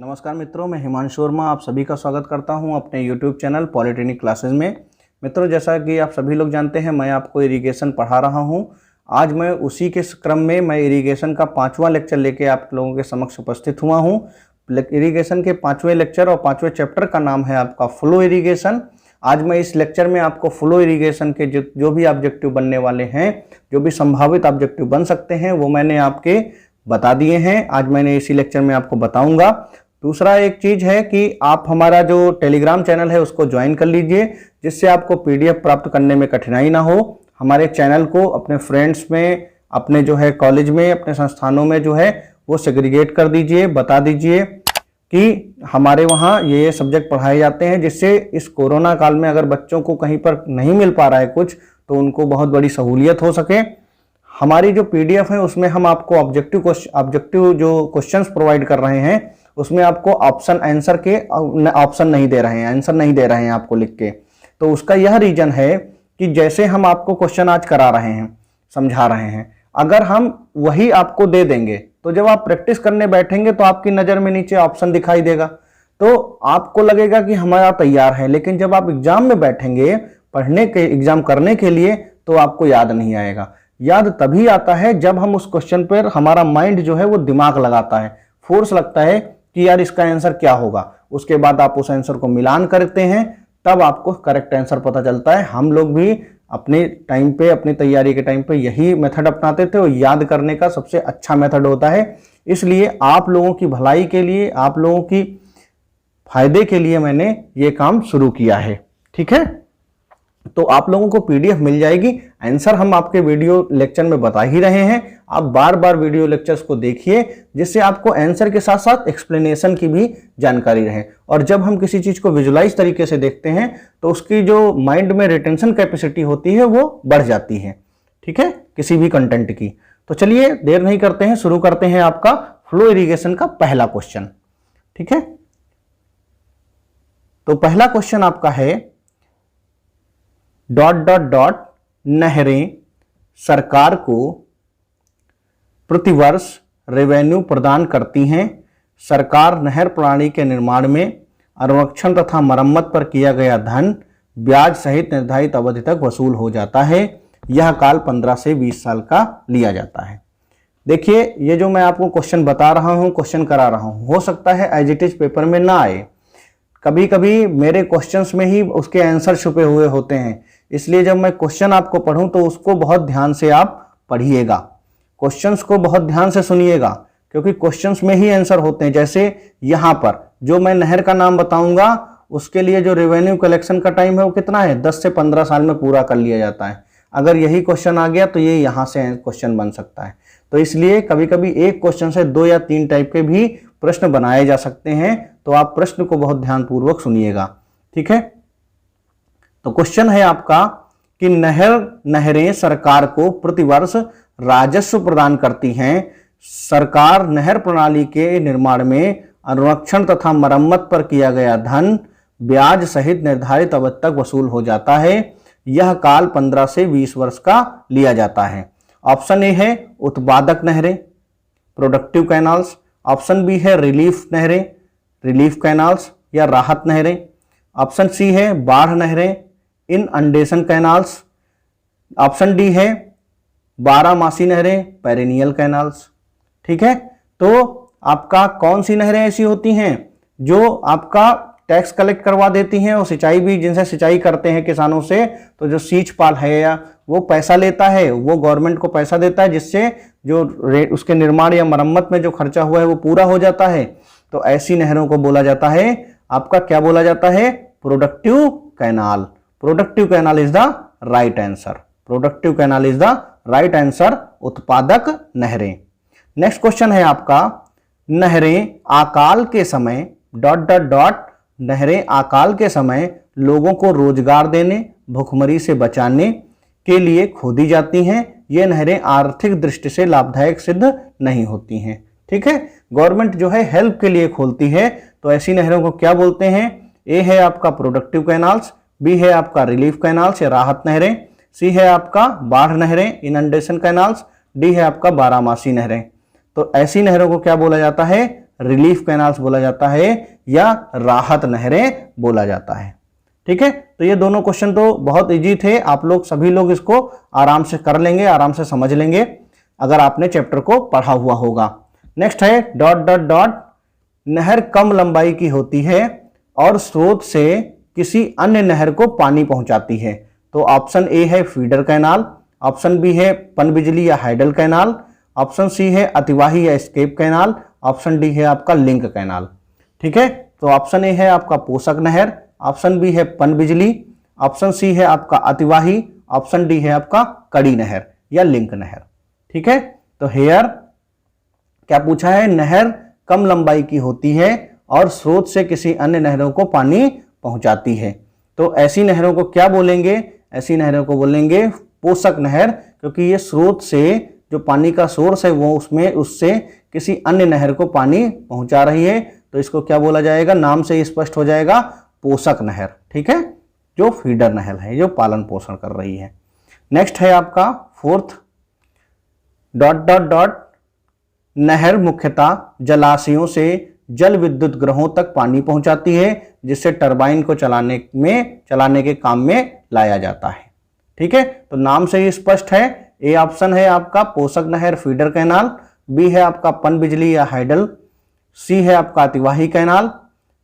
नमस्कार मित्रों, मैं हिमांशु वर्मा आप सभी का स्वागत करता हूं अपने YouTube चैनल पॉलिटेक्निक क्लासेस में। मित्रों, जैसा कि आप सभी लोग जानते हैं, मैं आपको इरिगेशन पढ़ा रहा हूं। आज मैं उसी के क्रम में इरिगेशन का 5वां लेक्चर लेके आप लोगों के समक्ष उपस्थित हुआ हूं। इरिगेशन के 5वें लेक्चर और 5वें चैप्टर का नाम है आपका फ्लो इरिगेशन। आज मैं इस लेक्चर में आपको फ्लो इरिगेशन के जो भी ऑब्जेक्टिव बनने वाले हैं, जो भी संभावित ऑब्जेक्टिव बन सकते हैं, वो मैंने आपके बता दिए हैं। आज मैंने इसी लेक्चर में आपको बताऊंगा। दूसरा एक चीज है कि आप हमारा जो टेलीग्राम चैनल है उसको ज्वाइन कर लीजिए, जिससे आपको पीडीएफ प्राप्त करने में कठिनाई ना हो। हमारे चैनल को अपने फ्रेंड्स में, अपने जो है कॉलेज में, अपने संस्थानों में जो है वो सेग्रीगेट कर दीजिए, बता दीजिए कि हमारे वहाँ ये सब्जेक्ट पढ़ाए जाते हैं, जिससे इस कोरोना काल में अगर बच्चों को कहीं पर नहीं मिल पा रहा है कुछ, तो उनको बहुत बड़ी सहूलियत हो सके। हमारी जो पीडीएफ है उसमें हम आपको ऑब्जेक्टिव जो क्वेश्चंस प्रोवाइड कर रहे हैं, उसमें आपको ऑप्शन आंसर के ऑप्शन नहीं दे रहे हैं, आंसर नहीं दे रहे हैं आपको लिख के। तो उसका यह रीजन है कि जैसे हम आपको क्वेश्चन आज करा रहे हैं, समझा रहे हैं, अगर हम वही आपको दे देंगे तो जब आप प्रैक्टिस करने बैठेंगे तो आपकी नजर में नीचे ऑप्शन दिखाई देगा, तो आपको लगेगा कि हमारा तैयार है। लेकिन जब आप एग्जाम में बैठेंगे पढ़ने के, एग्जाम करने के लिए, तो आपको याद नहीं आएगा। याद तभी आता है जब हम उस क्वेश्चन पर हमारा माइंड जो है वो दिमाग लगाता है, फोर्स लगता है कि यार इसका आंसर क्या होगा। उसके बाद आप उस आंसर को मिलान करते हैं, तब आपको करेक्ट आंसर पता चलता है। हम लोग भी अपने टाइम पे, अपनी तैयारी के टाइम पे यही मेथड अपनाते थे, और याद करने का सबसे अच्छा मेथड होता है। इसलिए आप लोगों की भलाई के लिए, आप लोगों की फायदे के लिए मैंने ये काम शुरू किया है। ठीक है, तो आप लोगों को पीडीएफ मिल जाएगी। आंसर हम आपके वीडियो लेक्चर में बता ही रहे हैं, आप बार बार वीडियो लेक्चर्स को देखिए, जिससे आपको आंसर के साथ साथ एक्सप्लेनेशन की भी जानकारी रहे। और जब हम किसी चीज को विजुलाइज तरीके से देखते हैं तो उसकी जो माइंड में रिटेंशन कैपेसिटी होती है वो बढ़ जाती है। ठीक है, किसी भी कंटेंट की। तो चलिए देर नहीं करते हैं, शुरू करते हैं आपका फ्लो इरिगेशन का पहला क्वेश्चन। ठीक है, तो पहला क्वेश्चन आपका है नहरें सरकार को प्रतिवर्ष रेवेन्यू प्रदान करती हैं। सरकार नहर प्रणाली के निर्माण में अनुरक्षण तथा मरम्मत पर किया गया धन ब्याज सहित निर्धारित अवधि तक वसूल हो जाता है। यह काल 15 से 20 साल का लिया जाता है। देखिए, ये जो मैं आपको क्वेश्चन बता रहा हूं, क्वेश्चन करा रहा हूं, हो सकता है एज इट इज पेपर में ना आए। कभी कभी मेरे क्वेश्चंस में ही उसके आंसर छुपे हुए होते हैं। इसलिए जब मैं क्वेश्चन आपको पढ़ूं तो उसको बहुत ध्यान से आप पढ़िएगा, क्वेश्चंस को बहुत ध्यान से सुनिएगा, क्योंकि क्वेश्चंस में ही आंसर होते हैं। जैसे यहां पर जो मैं नहर का नाम बताऊंगा, उसके लिए जो रेवेन्यू कलेक्शन का टाइम है वो कितना है, 10 से 15 साल में पूरा कर लिया जाता है। अगर यही क्वेश्चन आ गया तो ये यहां से क्वेश्चन बन सकता है। तो इसलिए कभी कभी एक क्वेश्चन से 2 या 3 टाइप के भी प्रश्न बनाए जा सकते हैं, तो आप प्रश्न को बहुत ध्यानपूर्वक सुनिएगा। ठीक है, तो क्वेश्चन है आपका कि नहरें सरकार को प्रतिवर्ष राजस्व प्रदान करती हैं। सरकार नहर प्रणाली के निर्माण में अनुरक्षण तथा मरम्मत पर किया गया धन ब्याज सहित निर्धारित अवधि तक वसूल हो जाता है। यह काल 15 से 20 वर्ष का लिया जाता है। ऑप्शन ए है उत्पादक नहरें, प्रोडक्टिव कैनाल्स। ऑप्शन बी है रिलीफ नहरें, रिलीफ कैनाल्स या राहत नहरें। ऑप्शन सी है बाढ़ नहरें, इनअंडेशन कैनाल्स। ऑप्शन डी है 12 मासी नहरें, पेरिनियल कैनाल्स। ठीक है, तो आपका कौन सी नहरें ऐसी होती हैं जो आपका टैक्स कलेक्ट करवा देती हैं और सिंचाई भी, जिनसे सिंचाई करते हैं किसानों से, तो जो सींच पाल है या वो पैसा लेता है, वो गवर्नमेंट को पैसा देता है, जिससे जो उसके निर्माण या मरम्मत में जो खर्चा हुआ है वो पूरा हो जाता है। तो ऐसी नहरों को बोला जाता है, आपका क्या बोला जाता है, productive canal. Productive canal is the right answer. Productive canal is the right answer, उत्पादक नहरें। नेक्स्ट क्वेश्चन है आपका, नहरें अकाल के समय ... नहरें अकाल के समय लोगों को रोजगार देने, भुखमरी से बचाने के लिए खोदी जाती हैं। ये नहरें आर्थिक दृष्टि से लाभदायक सिद्ध नहीं होती हैं। ठीक है, गवर्नमेंट जो है हेल्प के लिए खोलती है, तो ऐसी नहरों को क्या बोलते हैं। ए है आपका प्रोडक्टिव कैनाल्स, बी है आपका रिलीफ कैनाल्स या राहत नहरें, सी है आपका बाढ़ नहरें, इनंडेशन कैनाल्स, डी है आपका 12 मासी नहरें। तो ऐसी नहरों को क्या बोला जाता है, रिलीफ कैनाल्स बोला जाता है या राहत नहरें बोला जाता है। ठीक है, तो ये दोनों क्वेश्चन तो बहुत इजी थे, आप लोग सभी लोग इसको आराम से कर लेंगे, आराम से समझ लेंगे अगर आपने चैप्टर को पढ़ा हुआ होगा। नेक्स्ट है डॉट डॉट डॉट, नहर कम लंबाई की होती है और स्रोत से किसी अन्य नहर को पानी पहुंचाती है। तो ऑप्शन ए है फीडर कैनाल, ऑप्शन बी है पनबिजली या हाइडल कैनाल, ऑप्शन सी है अतिवाही या एस्केप कैनाल, ऑप्शन डी है आपका लिंक कैनाल। ठीक है, तो ऑप्शन ए है आपका पोषक नहर, ऑप्शन बी है पनबिजली, ऑप्शन सी है आपका अतिवाही, ऑप्शन डी है आपका कड़ी नहर या लिंक नहर। ठीक है, तो हेयर क्या पूछा है, नहर कम लंबाई की होती है और स्रोत से किसी अन्य नहरों को पानी पहुंचाती है। तो ऐसी नहरों को क्या बोलेंगे, ऐसी नहरों को बोलेंगे पोषक नहर, क्योंकि ये स्रोत से जो पानी का सोर्स है वो उससे किसी अन्य नहर को पानी पहुंचा रही है, तो इसको क्या बोला जाएगा, नाम से ही स्पष्ट हो जाएगा, पोषक नहर। ठीक है, जो फीडर नहर है, जो पालन पोषण कर रही है। नेक्स्ट है आपका फोर्थ डॉट डॉट डॉट, नहर मुख्यतः जलाशयों से जल विद्युत ग्रहों तक पानी पहुंचाती है, जिससे टरबाइन को चलाने के काम में लाया जाता है। ठीक है, तो नाम से ही स्पष्ट है। ए ऑप्शन है आपका पोषक नहर फीडर कैनाल, बी है आपका पनबिजली या हाइडल, सी है आपका अतिवाही कैनाल,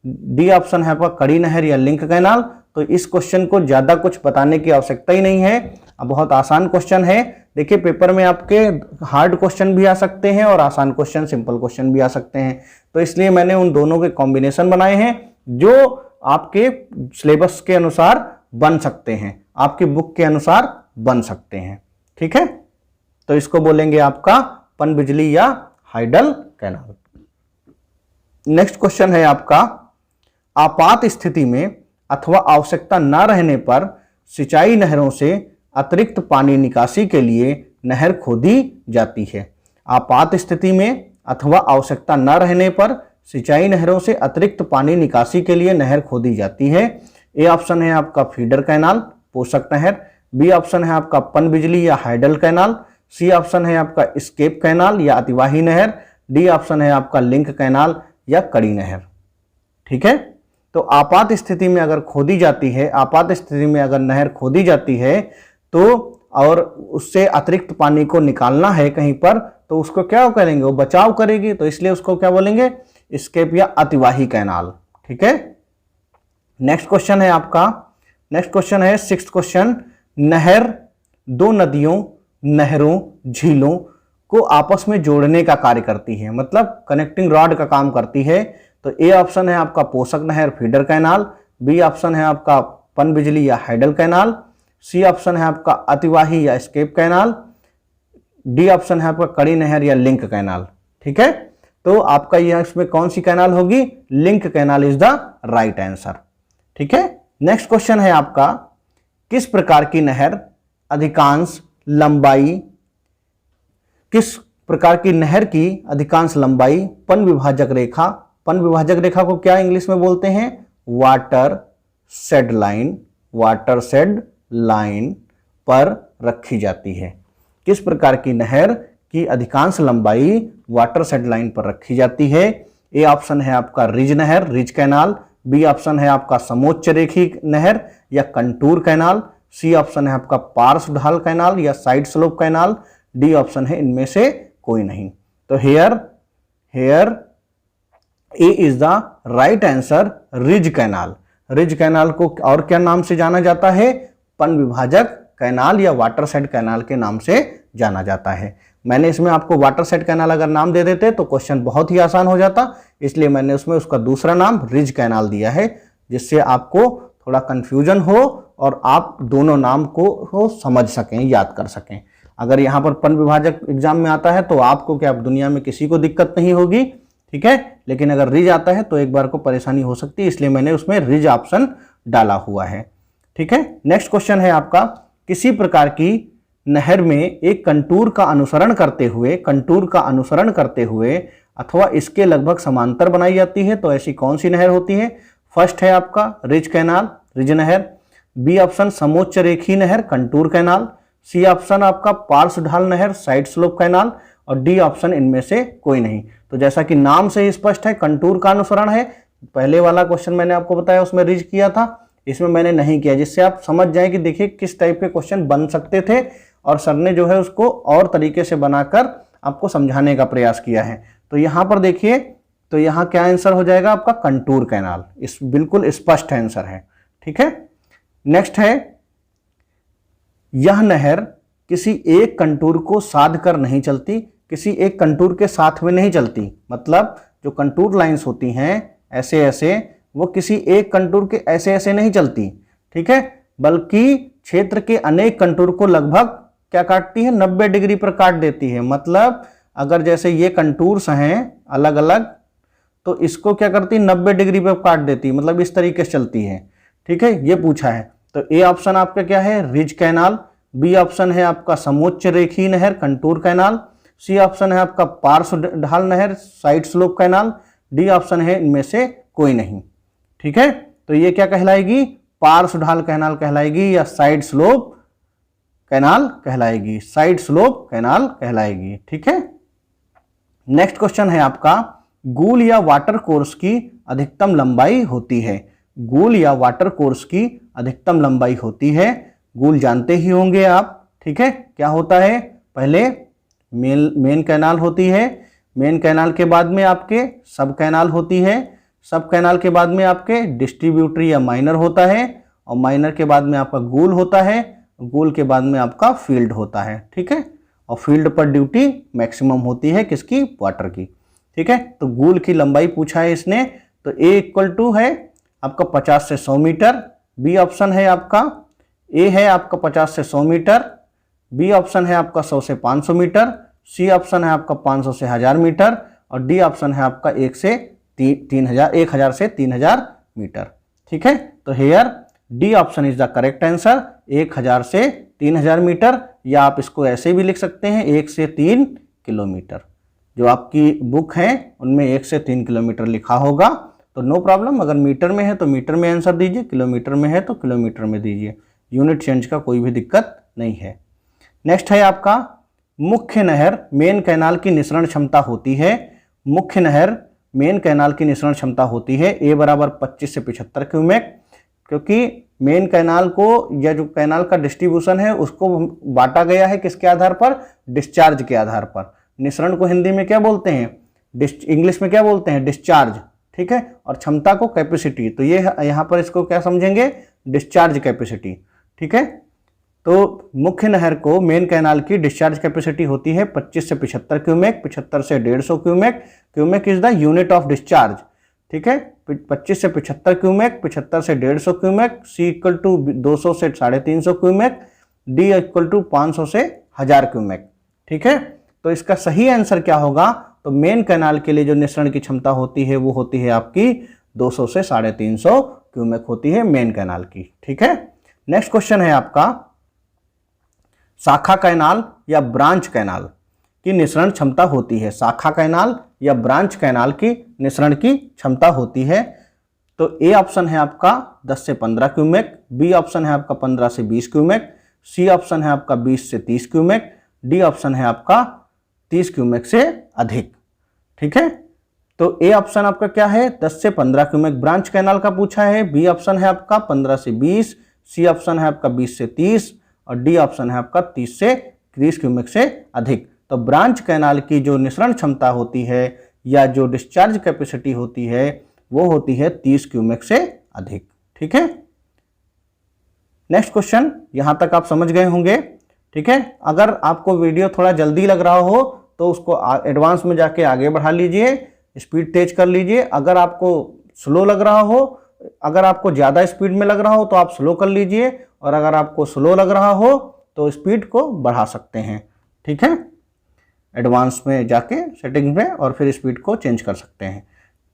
डी ऑप्शन है आपका कड़ी नहर या लिंक कैनाल। तो इस क्वेश्चन को ज्यादा कुछ बताने की आवश्यकता ही नहीं है, बहुत आसान क्वेश्चन है। देखिए पेपर में आपके हार्ड क्वेश्चन भी आ सकते हैं और आसान क्वेश्चन, सिंपल क्वेश्चन भी आ सकते हैं, तो इसलिए मैंने उन दोनों के कॉम्बिनेशन बनाए हैं जो आपके सिलेबस के अनुसार बन सकते हैं, आपकी बुक के अनुसार बन सकते हैं। ठीक है, तो इसको बोलेंगे आपका पनबिजली या हाइडल कैनाल। नेक्स्ट क्वेश्चन है आपका, आपात स्थिति में अथवा आवश्यकता न रहने पर सिंचाई नहरों से अतिरिक्त पानी निकासी के लिए नहर खोदी जाती है। आपात स्थिति में अथवा आवश्यकता न रहने पर सिंचाई नहरों से अतिरिक्त पानी निकासी के लिए नहर खोदी जाती है। ए ऑप्शन है आपका फीडर कैनाल पोषक नहर, बी ऑप्शन है आपका पनबिजली या हाइडल कैनाल, सी ऑप्शन है आपका एस्केप कैनाल या अतिवाही नहर, डी ऑप्शन है आपका लिंक कैनाल या कड़ी नहर। ठीक है, तो आपात स्थिति में अगर खोदी जाती है, आपात स्थिति में अगर नहर खोदी जाती है तो और उससे अतिरिक्त पानी को निकालना है कहीं पर, तो उसको क्या करेंगे, वो बचाव करेगी, तो इसलिए उसको क्या बोलेंगे, एस्केप या अतिवाही कैनाल। ठीक है, नेक्स्ट क्वेश्चन है आपका, नेक्स्ट क्वेश्चन है सिक्स्थ क्वेश्चन, नहर दो नदियों, नहरों, झीलों को आपस में जोड़ने का कार्य करती है, मतलब कनेक्टिंग रॉड का काम करती है। तो ए ऑप्शन है आपका पोषक नहर फीडर कैनाल, बी ऑप्शन है आपका पनबिजली या हाइडल कैनाल, सी ऑप्शन है आपका अतिवाही या एस्केप कैनाल, डी ऑप्शन है आपका कड़ी नहर या लिंक कैनाल। ठीक है, तो आपका यह इसमें कौन सी कैनाल होगी, link canal is the right answer. ठीक है, नेक्स्ट क्वेश्चन है आपका, किस प्रकार की नहर अधिकांश लंबाई, किस प्रकार की नहर की अधिकांश लंबाई पन विभाजक रेखा, पन विभाजक रेखा को क्या इंग्लिश में बोलते हैं, water shed line, water shed line पर रखी जाती है। किस प्रकार की नहर की अधिकांश लंबाई वाटर शेड लाइन पर रखी जाती है। ए ऑप्शन है आपका रिज नहर, रिज कैनाल, बी ऑप्शन है आपका समोच्च रेखी नहर या कंटूर कैनाल, सी ऑप्शन है आपका पार्श्व ढाल कैनाल या side slope canal, D option है इनमें से कोई नहीं। तो here A is the right answer, ridge canal. Ridge canal को और क्या नाम से जाना जाता है, पन विभाजक कैनाल या वाटर शेड कैनाल के नाम से जाना जाता है। मैंने इसमें आपको वाटर शेड कैनाल अगर नाम दे देते तो क्वेश्चन बहुत ही आसान हो जाता, इसलिए मैंने उसमें उसका दूसरा नाम रिज कैनाल दिया है, जिससे आपको थोड़ा कंफ्यूजन हो और आप दोनों नाम को समझ सकें, याद कर सकें। अगर यहाँ पर पन विभाजक एग्जाम में आता है तो आपको क्या दुनिया में किसी को दिक्कत नहीं होगी, ठीक है, लेकिन अगर रिज आता है तो एक बार को परेशानी हो सकती है, इसलिए मैंने उसमें रिज ऑप्शन डाला हुआ है। ठीक है, नेक्स्ट क्वेश्चन है आपका, किसी प्रकार की नहर में एक कंटूर का अनुसरण करते हुए अथवा इसके लगभग समांतर बनाई जाती है, तो ऐसी कौन सी नहर होती है। फर्स्ट है आपका रिज कैनाल, रिज नहर, बी ऑप्शन समोच्च रेखी नहर, कंटूर कैनाल, सी ऑप्शन आपका पार्श्व ढाल नहर, साइड स्लोप कैनाल, और डी ऑप्शन इनमें से कोई नहीं। तो जैसा कि नाम से ही स्पष्ट है, कंटूर का अनुसरण है। पहले वाला क्वेश्चन मैंने आपको बताया उसमें रिज किया था, इसमें मैंने नहीं किया, जिससे आप समझ जाएं कि देखिए किस टाइप के क्वेश्चन बन सकते थे और सर ने जो है उसको और तरीके से बनाकर आपको समझाने का प्रयास किया है। तो यहाँ पर देखिए, तो यहाँ क्या आंसर हो जाएगा आपका, कंटूर कैनाल। इस बिल्कुल स्पष्ट आंसर है। ठीक है, नेक्स्ट है, यह नहर किसी एक कंटूर को साध कर नहीं चलती, किसी एक कंटूर के साथ में नहीं चलती। मतलब जो कंटूर लाइंस होती हैं ऐसे ऐसे, वो किसी एक कंटूर के ऐसे ऐसे नहीं चलती, ठीक है, बल्कि क्षेत्र के अनेक कंटूर को लगभग क्या काटती है, 90 डिग्री पर काट देती है। मतलब अगर जैसे ये कंटूर्स हैं अलग अलग, तो इसको क्या करती है, 90 डिग्री पर काट देती है, मतलब इस तरीके से चलती है। ठीक है, ये पूछा है। तो ए ऑप्शन आपका क्या है, रिज कैनाल। बी ऑप्शन है आपका समोच्च रेखीय नहर, कंटूर कैनाल। सी ऑप्शन है आपका पार्श्व ढाल नहर, side slope canal. D option है इनमें से कोई नहीं। ठीक है, तो ये क्या कहलाएगी, पार्श्व ढाल कैनाल कहलाएगी या साइड स्लोप कैनाल कहलाएगी, साइड स्लोप कैनाल कहलाएगी। ठीक है, नेक्स्ट क्वेश्चन है आपका, गूल या वाटर कोर्स की अधिकतम लंबाई होती है। गूल या वाटर कोर्स की अधिकतम लंबाई होती है, गूल जानते ही होंगे आप। ठीक है, क्या होता है, पहले मेन कैनाल होती है, मेन कैनाल के बाद में आपके सब कैनाल होती है, सब कैनाल के बाद में आपके डिस्ट्रीब्यूटरी या माइनर होता है, और माइनर के बाद में आपका गूल होता है, गूल के बाद में आपका फील्ड होता है। ठीक है, और फील्ड पर ड्यूटी मैक्सिमम होती है किसकी, वाटर की। ठीक है, तो गूल की लंबाई पूछा है इसने, तो ए इक्वल टू है आपका 50 से 100 मीटर। बी ऑप्शन है आपका, ए है आपका 50 से 100 मीटर, बी ऑप्शन है आपका 100 से 500 मीटर, सी ऑप्शन है आपका 500 से 1000 मीटर, और डी ऑप्शन है आपका 1000 से 3000 मीटर। ठीक है, तो here D option is the correct answer, 1000 से 3000 मीटर, या आप इसको ऐसे भी लिख सकते हैं 1 से 3 किलोमीटर। जो आपकी बुक है उनमें 1 से 3 किलोमीटर लिखा होगा, तो नो प्रॉब्लम। अगर मीटर में है तो मीटर में आंसर दीजिए, किलोमीटर में है तो किलोमीटर में दीजिए, यूनिट चेंज का कोई भी दिक्कत नहीं है। नेक्स्ट है आपका, मुख्य नहर मेन कैनाल की निसरण क्षमता होती है। मुख्य नहर मेन कैनाल की निसरण क्षमता होती है ए बराबर 25 से 75 क्यूमेक, क्योंकि मेन कैनाल को या जो कैनाल का डिस्ट्रीब्यूशन है उसको बांटा गया है किसके आधार पर, डिस्चार्ज के आधार पर। निसरण को हिंदी में क्या बोलते हैं, इंग्लिश में क्या बोलते हैं, डिस्चार्ज। ठीक है, और क्षमता को कैपेसिटी, तो ये यहाँ पर इसको क्या समझेंगे, डिस्चार्ज कैपेसिटी। ठीक है, तो मुख्य नहर को मेन कैनाल की डिस्चार्ज कैपेसिटी होती है 25 से 75 क्यूमेक, 75 से 150 cumec. Cumec is the unit of discharge. ठीक है, 25 से 75 क्यूमेक, 75 से 150 क्यूमेक, सी इक्वल टू 200 से 350 क्यूमेक, डी इक्वल टू 500 से 1000 क्यूमेक। ठीक है, तो इसका सही आंसर क्या होगा, तो मेन कैनाल के लिए जो निसरण की क्षमता होती है वो होती है आपकी 200 से 350 क्यूमेक होती है मेन कैनाल की। ठीक है, नेक्स्ट क्वेश्चन है आपका, शाखा कैनाल या ब्रांच कैनाल की निसरण क्षमता होती है। शाखा कैनाल या ब्रांच कैनाल की निसरण की क्षमता होती है, तो ए ऑप्शन है आपका 10 से 15 क्यूमेक, बी ऑप्शन है आपका 15 से 20 क्यूमेक, सी ऑप्शन है आपका 20 से 30 क्यूमेक, डी ऑप्शन है आपका 30 क्यूमेक से अधिक। ठीक है, तो ए ऑप्शन आपका क्या है, 10 से 15 क्यूमेक ब्रांच कैनाल का पूछा है, बी ऑप्शन है आपका 15 से 20, सी ऑप्शन है आपका 20 से 30, और डी ऑप्शन है आपका 30 से 30 क्यूमेक से अधिक। तो ब्रांच कैनाल की जो निसरण क्षमता होती है या जो डिस्चार्ज कैपेसिटी होती है वो होती है 30 क्यूमेक से अधिक। ठीक है, नेक्स्ट क्वेश्चन, यहां तक आप समझ गए होंगे। ठीक है, अगर आपको वीडियो थोड़ा जल्दी लग रहा हो तो उसको एडवांस में जाके आगे बढ़ा लीजिए, स्पीड तेज कर लीजिए। अगर आपको स्लो लग रहा हो, अगर आपको ज़्यादा स्पीड में लग रहा हो तो आप स्लो कर लीजिए, और अगर आपको स्लो लग रहा हो तो स्पीड को बढ़ा सकते हैं। ठीक है, एडवांस में जाके सेटिंग्स में और फिर स्पीड को चेंज कर सकते हैं।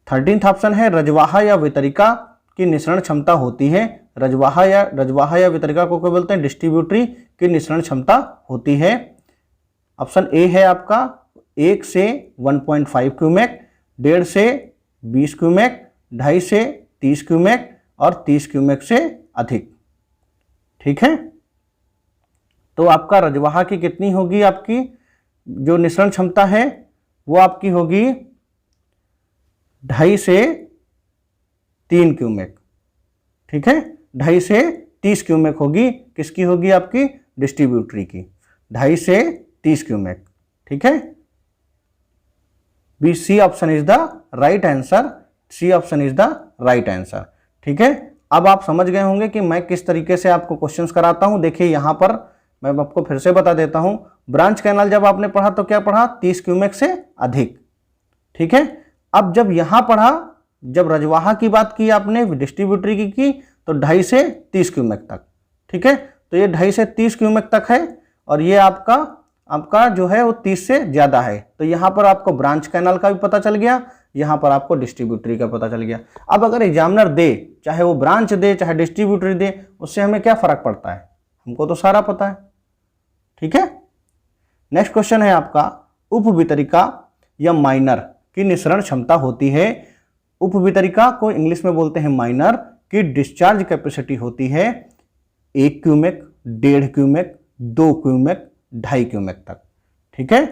13th ऑप्शन है, रजवाहा या वितरिका की निसरण क्षमता होती है। रजवाहा या वितरिका को क्या बोलते हैं, डिस्ट्रीब्यूटरी की निसरण क्षमता होती है। ऑप्शन ए है आपका 1 से 1.5 क्यूमेक, 1.5 से 20 क्यूमेक, 2.5 से 30 क्यूमेक, और 30 क्यूमेक से अधिक। ठीक है, तो आपका रजवाहा की कितनी होगी, आपकी जो निःसरण क्षमता है वो आपकी होगी 2.5 से 3 क्यूमेक, ठीक है, 2.5 से 30 क्यूमेक होगी। किसकी होगी? आपकी डिस्ट्रीब्यूटरी की, 2.5 से 30 क्यूमेक, ठीक है। B, C option is the right answer, C option is the right answer, ठीक है। अब आप समझ गए होंगे कि मैं किस तरीके से आपको क्वेश्चंस कराता हूं। देखिए यहां पर मैं आपको फिर से बता देता हूं, ब्रांच कैनाल जब आपने पढ़ा तो क्या पढ़ा? 30 क्यूमेक से अधिक, ठीक है। अब जब यहां पढ़ा, जब रजवाहा की बात की आपने, डिस्ट्रीब्यूटरी की तो 2.5 से 30 क्यूमेक तक, ठीक है। तो ये 2.5 से 30 क्यूमेक तक है और ये आपका जो है वो 30 से ज्यादा है। तो यहां पर आपको ब्रांच कैनाल का भी पता चल गया, यहां पर आपको डिस्ट्रीब्यूटरी का पता चल गया। अब अगर एग्जामिनर दे, चाहे वो ब्रांच दे चाहे डिस्ट्रीब्यूटरी दे, उससे हमें क्या फर्क पड़ता है? हमको तो सारा पता है, ठीक है। नेक्स्ट क्वेश्चन है आपका, उपवितरिका या माइनर की निःसरण क्षमता होती है। उपवितरिका को इंग्लिश में बोलते हैं माइनर, की डिस्चार्ज कैपेसिटी होती है 1 क्यूमेक, 1.5 क्यूमेक, 2 क्यूमेक, 2.5 क्यूमेक तक, ठीक है।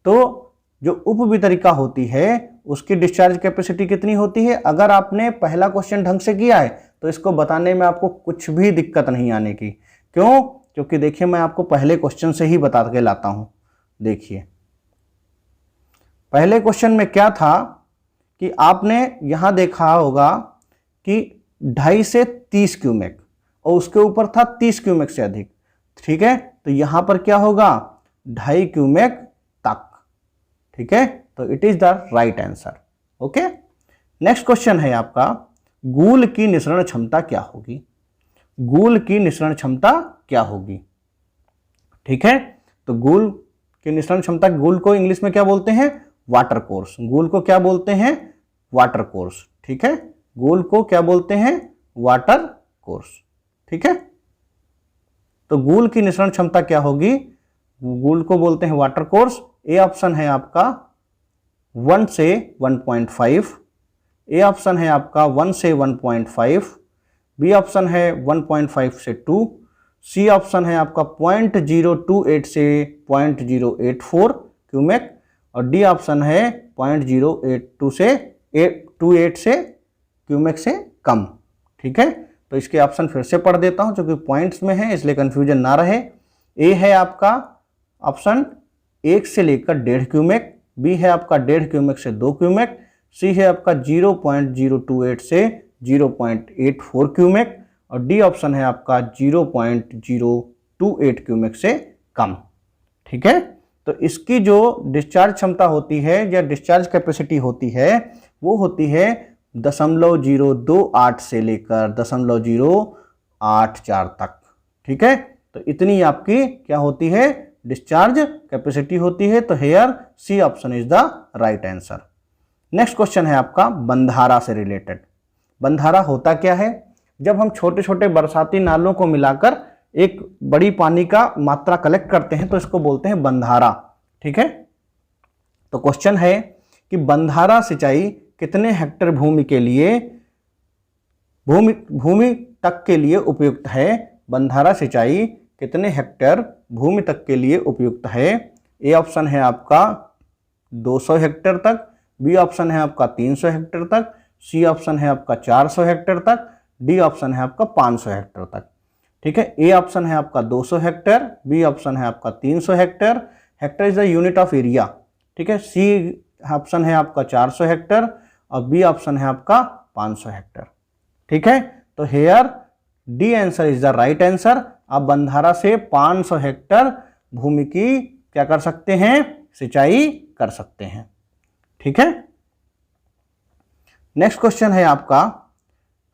तो जो उपवितरिका होती है उसकी डिस्चार्ज कैपेसिटी कितनी होती है? अगर आपने पहला क्वेश्चन ढंग से किया है तो इसको बताने में आपको कुछ भी दिक्कत नहीं आने की। क्यों? क्योंकि देखिए मैं आपको पहले क्वेश्चन से ही बता के लाता हूं। देखिए पहले क्वेश्चन में क्या था कि आपने यहां देखा होगा कि 2.5 से 30 क्यूमेक और उसके ऊपर था 30 क्यूमेक से अधिक, ठीक है। तो यहां पर क्या होगा? 2.5 क्यूमेक तक, ठीक है। तो it is the right answer, okay. Next question है आपका, गूल की निःसरण क्षमता क्या होगी? गूल की निःसरण क्षमता क्या होगी, ठीक है। तो गूल की निःसरण क्षमता, गूल को इंग्लिश में क्या बोलते हैं? Water course. गूल को क्या बोलते हैं? वाटर कोर्स, ठीक है। गूल को क्या बोलते हैं? वाटर कोर्स, ठीक है। तो गूल की निःसरण क्षमता क्या होगी? गूल को बोलते हैं वाटर कोर्स। ए ऑप्शन है आपका 1 से 1.5, ए ऑप्शन है आपका 1 से 1.5, बी ऑप्शन है 1.5 से 2, सी ऑप्शन है आपका 0.028 से 0.084 क्यूमेक और डी ऑप्शन है 0.082 से 28 से क्यूमेक से कम, ठीक है। तो इसके ऑप्शन फिर से पढ़ देता हूं क्योंकि पॉइंट्स में है इसलिए कंफ्यूजन ना रहे। ए है आपका ऑप्शन 1 से लेकर 1.5 क्यूमेक, बी है आपका 1.5 क्यूमेक से 2 क्यूमेक, सी है आपका 0.028 से 0.84 क्यूमेक और डी ऑप्शन है आपका 0.028 क्यूमेक से कम, ठीक है। तो इसकी जो डिस्चार्ज क्षमता होती है या डिस्चार्ज कैपेसिटी होती है वो होती है 0.028 से लेकर 0.084 तक, ठीक है। तो इतनी आपकी क्या होती है? डिस्चार्ज कैपेसिटी होती है। तो here C option is the right answer. Next question है आपका बंधारा से रिलेटेड। बंधारा होता क्या है? जब हम छोटे छोटे बरसाती नालों को मिलाकर एक बड़ी पानी का मात्रा कलेक्ट करते हैं तो इसको बोलते हैं बंधारा, ठीक है। तो क्वेश्चन है कि बंधारा सिंचाई कितने हेक्टेयर भूमि के लिए भूमि तक के लिए उपयुक्त है? बंधारा सिंचाई कितने हेक्टेयर भूमि तक के लिए उपयुक्त है? ए ऑप्शन है आपका 200 हेक्टेयर तक, बी ऑप्शन है आपका 300 हेक्टेयर तक, सी ऑप्शन है आपका 400 हेक्टेयर तक, डी ऑप्शन है आपका 500 हेक्टेयर तक, ठीक है। ए ऑप्शन है आपका 200 हेक्टेयर, बी ऑप्शन है आपका 300 hectare, hectare is the unit of area, ठीक है। सी ऑप्शन है आपका 400 हेक्टेयर और बी ऑप्शन है आपका 500 हेक्टेयर, ठीक है। तो here D answer is the right answer. आप बंधारा से 500 हेक्टेयर भूमि की क्या कर सकते हैं? सिंचाई कर सकते हैं, ठीक है। नेक्स्ट क्वेश्चन है आपका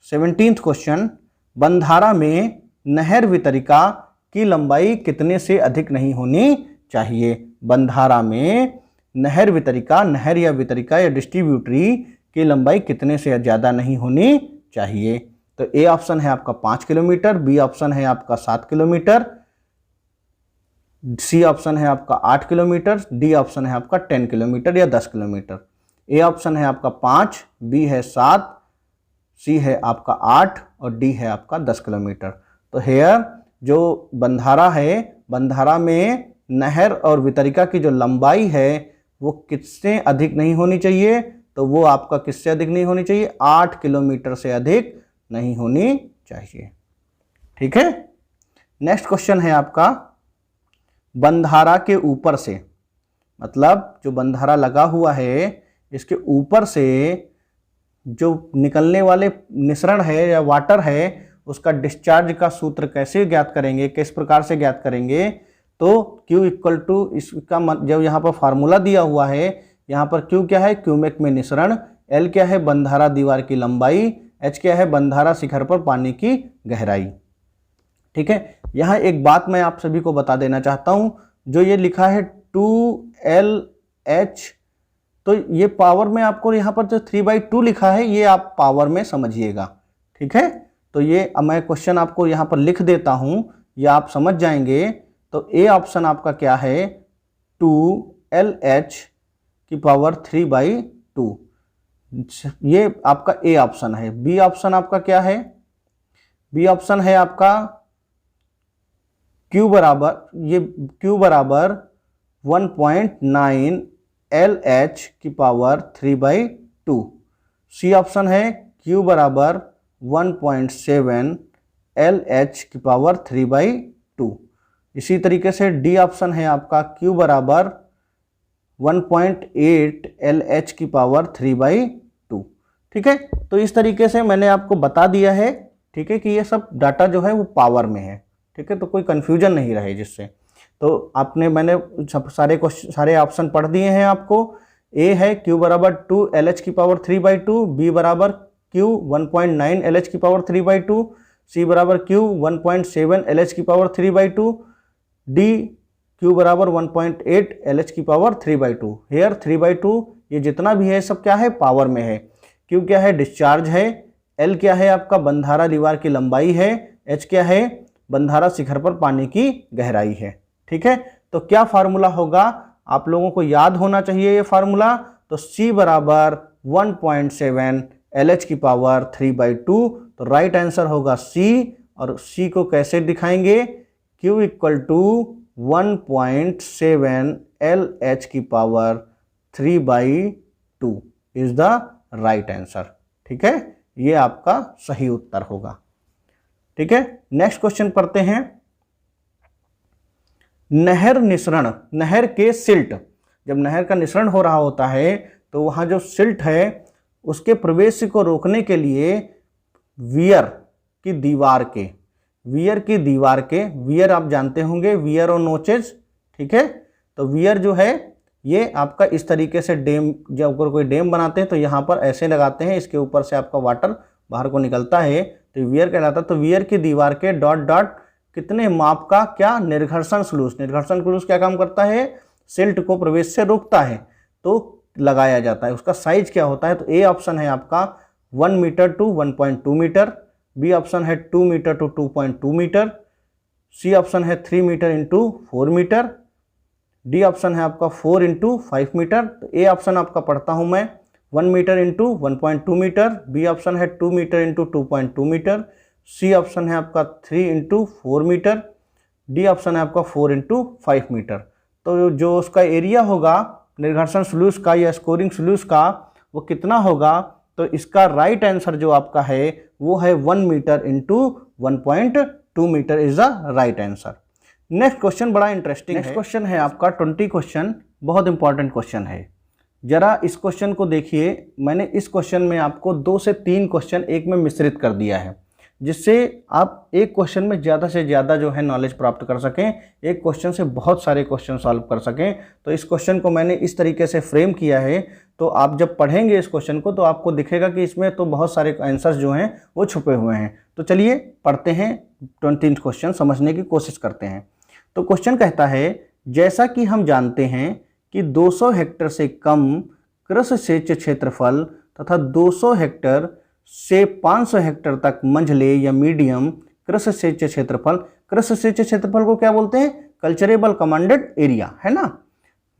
17th क्वेश्चन, बंधारा में नहर वितरिका की लंबाई कितने से अधिक नहीं होनी चाहिए? बंधारा में नहर वितरिका, नहर या वितरिका या डिस्ट्रीब्यूटरी की लंबाई कितने से ज़्यादा नहीं होनी चाहिए? तो ए ऑप्शन है आपका 5 किलोमीटर, बी ऑप्शन है आपका 7 किलोमीटर, सी ऑप्शन है आपका 8 किलोमीटर, डी ऑप्शन है आपका 10 किलोमीटर या 10 किलोमीटर। ए ऑप्शन है आपका 5, बी है 7, सी है आपका 8 और डी है आपका 10 किलोमीटर। तो हेयर जो बंधारा है, बंधारा में नहर और वितरिका की जो लंबाई है वो किससे अधिक नहीं होनी चाहिए, तो वो आपका किससे अधिक नहीं होनी चाहिए, 8 किलोमीटर से अधिक नहीं होनी चाहिए। ठीक है। नेक्स्ट क्वेश्चन है आपका, बंधारा के ऊपर से, मतलब जो बंधारा लगा हुआ है इसके ऊपर से जो निकलने वाले मिश्रण है या वाटर है उसका डिस्चार्ज का सूत्र कैसे ज्ञात करेंगे, किस प्रकार से ज्ञात करेंगे, तो Q इक्वल टू इसका जब यहाँ पर फार्मूला दिया हुआ है, यहाँ पर Q क्या है, क्यूमेक में मिश्रण, L क्या है, बंधारा दीवार की लंबाई, H क्या है, बंधारा शिखर पर पानी की गहराई। ठीक है। यहाँ एक बात मैं आप सभी को बता देना चाहता हूँ, जो ये लिखा है 2LH, तो ये पावर में आपको यहाँ पर जो 3/2 लिखा है ये आप पावर में समझिएगा। ठीक है। तो ये मैं क्वेश्चन आपको यहाँ पर लिख देता हूँ, ये आप समझ जाएंगे। तो ए ऑप्शन आपका क्या है, 2LH की पावर 3/2, ये आपका ए ऑप्शन है। बी ऑप्शन आपका क्या है, बी ऑप्शन है आपका Q बराबर 1.9 LH की पावर 3/2। सी ऑप्शन है Q बराबर 1.7 LH की पावर 3/2। इसी तरीके से डी ऑप्शन है आपका Q बराबर 1.8 LH की पावर 3/2। ठीक है। तो इस तरीके से मैंने आपको बता दिया है, ठीक है, कि ये सब डाटा जो है वो पावर में है। ठीक है। तो कोई कंफ्यूजन नहीं रहे जिससे। तो मैंने सारे ऑप्शन पढ़ दिए हैं आपको। ए है Q बराबर 2 LH की पावर 3/2, बी बराबर Q 1.9 LH की पावर 3/2, सी बराबर Q 1.7 LH की पावर 3/2, डी Q बराबर 1.8 LH की पावर 3/2। हेयर 3/2 ये जितना भी है सब क्या है, पावर में है। Q क्या है, डिस्चार्ज है, L क्या है आपका बंधारा दीवार की लंबाई है, H क्या है बंधारा शिखर पर पानी की गहराई है। ठीक है। तो क्या फार्मूला होगा, आप लोगों को याद होना चाहिए ये फार्मूला। तो C बराबर 1.7 LH की पावर 3/2, तो राइट आंसर होगा C। और C को कैसे दिखाएंगे, Q इक्वल टू 1.7 LH की power 3/2 is the right answer. ठीक है। ये आपका सही उत्तर होगा। ठीक है। नेक्स्ट क्वेश्चन पढ़ते हैं, नहर निसरण, नहर के सिल्ट, जब नहर का निसरण हो रहा होता है तो वहां जो सिल्ट है उसके प्रवेश को रोकने के लिए वियर की दीवार के, वियर आप जानते होंगे, वियर और नोचेज। ठीक है। तो वियर जो है ये आपका इस तरीके से डैम, जब कोई डैम बनाते हैं तो यहाँ पर ऐसे लगाते हैं, इसके ऊपर से आपका वाटर बाहर को निकलता है, तो वियर कहलाता है। तो वियर की दीवार के डॉट डॉट कितने माप का क्या, निर्घर्षण स्लूस, निर्घर्षण स्लूस क्या काम करता है, सिल्ट को प्रवेश से रोकता है, तो लगाया जाता है। उसका साइज क्या होता है, तो ए ऑप्शन है आपका 1 metre to 1.2 metre, B option है 2 metre to 2.2 metre, C option है 3 metre into 4 metre, D option है आपका 4 इंटू 5 मीटर। तो ए ऑप्शन आपका पढ़ता हूं मैं 1 metre into 1.2 metre, B option है 2 metre into 2.2 metre, C option है आपका 3 इंटू 4 मीटर, डी ऑप्शन है आपका 4 इंटू 5 मीटर। तो जो उसका एरिया होगा निर्घर्षण स्लूस का या स्कोरिंग स्लूस का वो कितना होगा, तो इसका राइट आंसर जो आपका है वो है 1 metre into 1.2 metre is the right answer. Next question बड़ा इंटरेस्टिंग है। नेक्स्ट क्वेश्चन है आपका 20 क्वेश्चन, बहुत इंपॉर्टेंट क्वेश्चन है। जरा इस क्वेश्चन को देखिए, मैंने इस क्वेश्चन में आपको 2 से 3 क्वेश्चन एक में मिश्रित कर दिया है, जिससे आप एक क्वेश्चन में ज़्यादा से ज़्यादा जो है नॉलेज प्राप्त कर सकें, एक क्वेश्चन से बहुत सारे क्वेश्चन सॉल्व कर सकें। तो इस क्वेश्चन को मैंने इस तरीके से फ्रेम किया है, तो आप जब पढ़ेंगे इस क्वेश्चन को तो आपको दिखेगा कि इसमें तो बहुत सारे आंसर्स जो हैं वो छुपे हुए हैं। तो चलिए पढ़ते हैं 20 क्वेश्चन, समझने की कोशिश करते हैं। तो क्वेश्चन कहता है, जैसा कि हम जानते हैं कि 200 हेक्टेयर से कम कृषि क्षेत्र क्षेत्रफल तथा 200 हेक्टेयर से 500 हेक्टेयर तक मंझले या मीडियम कृषि क्षेत्र क्षेत्रफल, कृषि क्षेत्र क्षेत्रफल को क्या बोलते हैं, कल्चरेबल कमांडेड एरिया, है ना,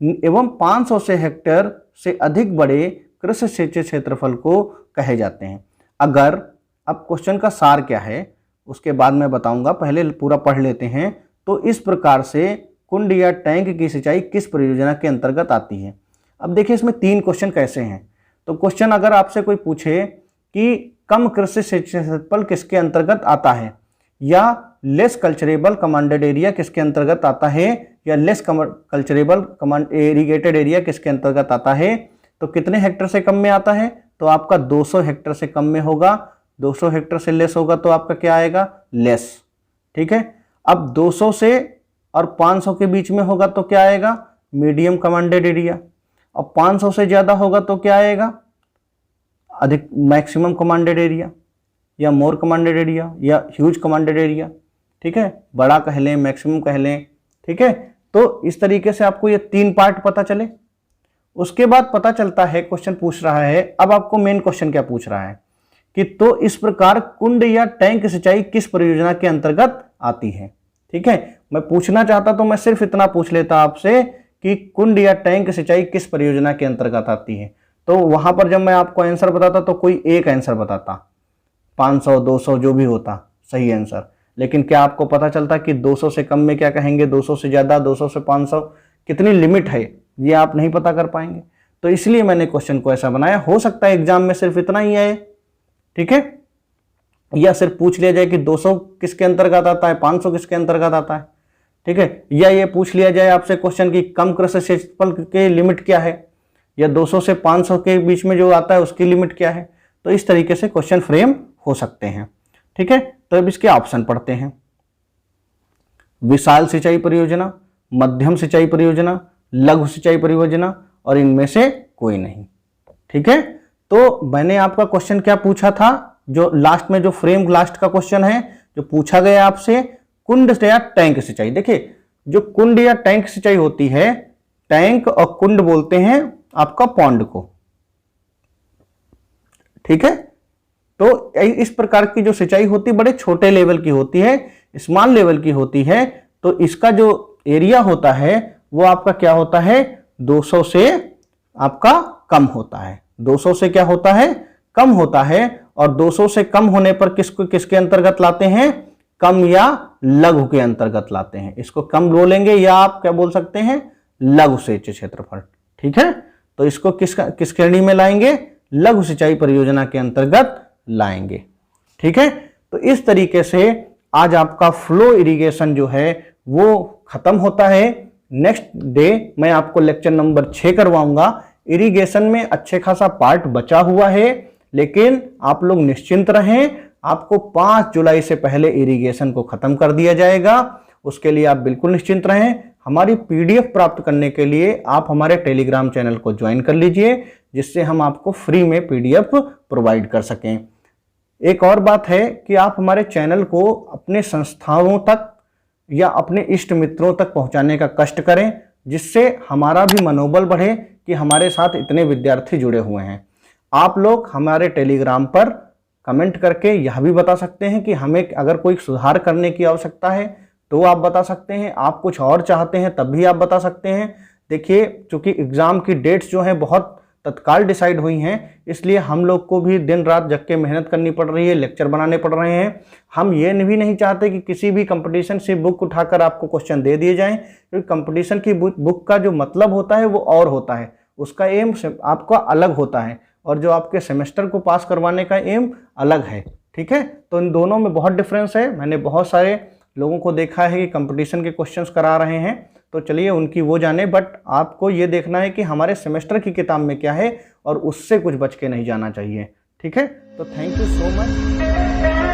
एवं 500 से हेक्टेयर से अधिक बड़े कृषि क्षेत्र क्षेत्रफल को कहे जाते हैं। अगर, अब क्वेश्चन का सार क्या है उसके बाद मैं बताऊंगा, पहले पूरा पढ़ लेते हैं। तो इस प्रकार से कुंड या टैंक की सिंचाई किस परियोजना के अंतर्गत आती है। अब देखिए इसमें 3 क्वेश्चन कैसे हैं। तो क्वेश्चन अगर आपसे कोई पूछे कि कम कृषि क्षेत्रफल किसके अंतर्गत आता है, या लेस कल्चरेबल कमांडेड एरिया किसके अंतर्गत आता है, या लेस कल्चरेबल इरिगेटेड एरिया किसके अंतर्गत आता है, तो कितने हेक्टर से कम में आता है, तो आपका 200 हेक्टर से कम में होगा। 200 हेक्टर से लेस होगा तो आपका क्या आएगा, लेस। ठीक है, अब 200 से और 500 के बीच में होगा तो क्या आएगा, मीडियम कमांडेड एरिया। और 500 से ज्यादा होगा तो क्या आएगा, अधिक मैक्सिमम कमांडेड एरिया, या मोर कमांडेड एरिया, या ह्यूज कमांडेड एरिया। ठीक है, बड़ा कह लें, मैक्सिमम कह लें। ठीक है, तो इस तरीके से आपको ये 3 पार्ट पता चले। उसके बाद पता चलता है, क्वेश्चन पूछ रहा है, अब आपको मेन क्वेश्चन क्या पूछ रहा है कि तो इस प्रकार कुंड या टैंक सिंचाई किस परियोजना के अंतर्गत आती है। ठीक है, मैं पूछना चाहता तो मैं सिर्फ इतना पूछ लेता आपसे कि कुंड या टैंक सिंचाई किस परियोजना के अंतर्गत आती है, तो वहां पर जब मैं आपको आंसर बताता तो कोई एक आंसर बताता, 500 200 जो भी होता सही आंसर। लेकिन क्या आपको पता चलता कि 200 से कम में क्या कहेंगे, 200 से ज्यादा, 200 से 500, कितनी लिमिट है ये आप नहीं पता कर पाएंगे। तो इसलिए मैंने क्वेश्चन को ऐसा बनाया। हो सकता है एग्जाम में सिर्फ इतना ही आए, ठीक है, या सिर्फ पूछ लिया जाए कि 200 किसके अंतर्गत आता है, 500 किसके अंतर्गत आता है। ठीक है, या ये पूछ लिया जाए आपसे क्वेश्चन की कम कृषि क्षेत्रफल के लिमिट क्या है, या 200 से 500 के बीच में जो आता है उसकी लिमिट क्या है। तो इस तरीके से क्वेश्चन फ्रेम हो सकते हैं। ठीक है, तो अब इसके ऑप्शन पढ़ते हैं। विशाल सिंचाई परियोजना, मध्यम सिंचाई परियोजना, लघु सिंचाई परियोजना, और इनमें से कोई नहीं। ठीक है, तो मैंने आपका क्वेश्चन क्या पूछा था, जो लास्ट में जो फ्रेम लास्ट का क्वेश्चन है जो पूछा गया आपसे, कुंड या टैंक सिंचाई। देखिए जो कुंड या टैंक सिंचाई होती है, टैंक और कुंड बोलते हैं आपका पॉन्ड को। ठीक है, तो इस प्रकार की जो सिंचाई होती है बड़े छोटे लेवल की होती है, स्मॉल लेवल की होती है। तो इसका जो एरिया होता है वो आपका क्या होता है, 200 से आपका कम होता है। 200 से क्या होता है, कम होता है। और 200 से कम होने पर किसके अंतर्गत लाते हैं, कम या लघु के अंतर्गत लाते हैं। इसको कम बोलेंगे, या आप क्या बोल सकते हैं, लघु सिंचाई क्षेत्रफल। ठीक है, तो इसको किस श्रेणी में लाएंगे, लघु सिंचाई परियोजना के अंतर्गत लाएंगे। ठीक है, तो इस तरीके से आज आपका फ्लो इरिगेशन जो है वो खत्म होता है। नेक्स्ट डे मैं आपको लेक्चर नंबर 6 करवाऊंगा। इरिगेशन में अच्छे खासा पार्ट बचा हुआ है, लेकिन आप लोग निश्चिंत रहें, आपको 5 जुलाई से पहले इरिगेशन को खत्म कर दिया जाएगा। उसके लिए आप बिल्कुल निश्चिंत रहें। हमारी पीडीएफ प्राप्त करने के लिए आप हमारे टेलीग्राम चैनल को ज्वाइन कर लीजिए, जिससे हम आपको फ्री में पीडीएफ प्रोवाइड कर सकें। एक और बात है कि आप हमारे चैनल को अपने संस्थाओं तक या अपने इष्ट मित्रों तक पहुंचाने का कष्ट करें, जिससे हमारा भी मनोबल बढ़े कि हमारे साथ इतने विद्यार्थी जुड़े हुए हैं। आप लोग हमारे टेलीग्राम पर कमेंट करके यह भी बता सकते हैं कि हमें अगर कोई सुधार करने की आवश्यकता है तो आप बता सकते हैं, आप कुछ और चाहते हैं तब भी आप बता सकते हैं। देखिए चूंकि एग्ज़ाम की डेट्स जो हैं बहुत तत्काल डिसाइड हुई हैं, इसलिए हम लोग को भी दिन रात जग के मेहनत करनी पड़ रही है, लेक्चर बनाने पड़ रहे हैं। हम ये भी नहीं चाहते कि किसी भी कंपटीशन से बुक उठाकर आपको क्वेश्चन दे दिए जाएं, क्योंकि कंपटीशन की बुक का जो मतलब होता है वो और होता है, उसका एम आपका अलग होता है, और जो आपके सेमेस्टर को पास करवाने का एम अलग है। ठीक है, तो इन दोनों में बहुत डिफरेंस है। मैंने बहुत सारे लोगों को देखा है कि कंपटीशन के क्वेश्चंस करा रहे हैं, तो चलिए उनकी वो जाने, बट आपको ये देखना है कि हमारे सेमेस्टर की किताब में क्या है और उससे कुछ बच के नहीं जाना चाहिए। ठीक है, तो थैंक यू सो मच।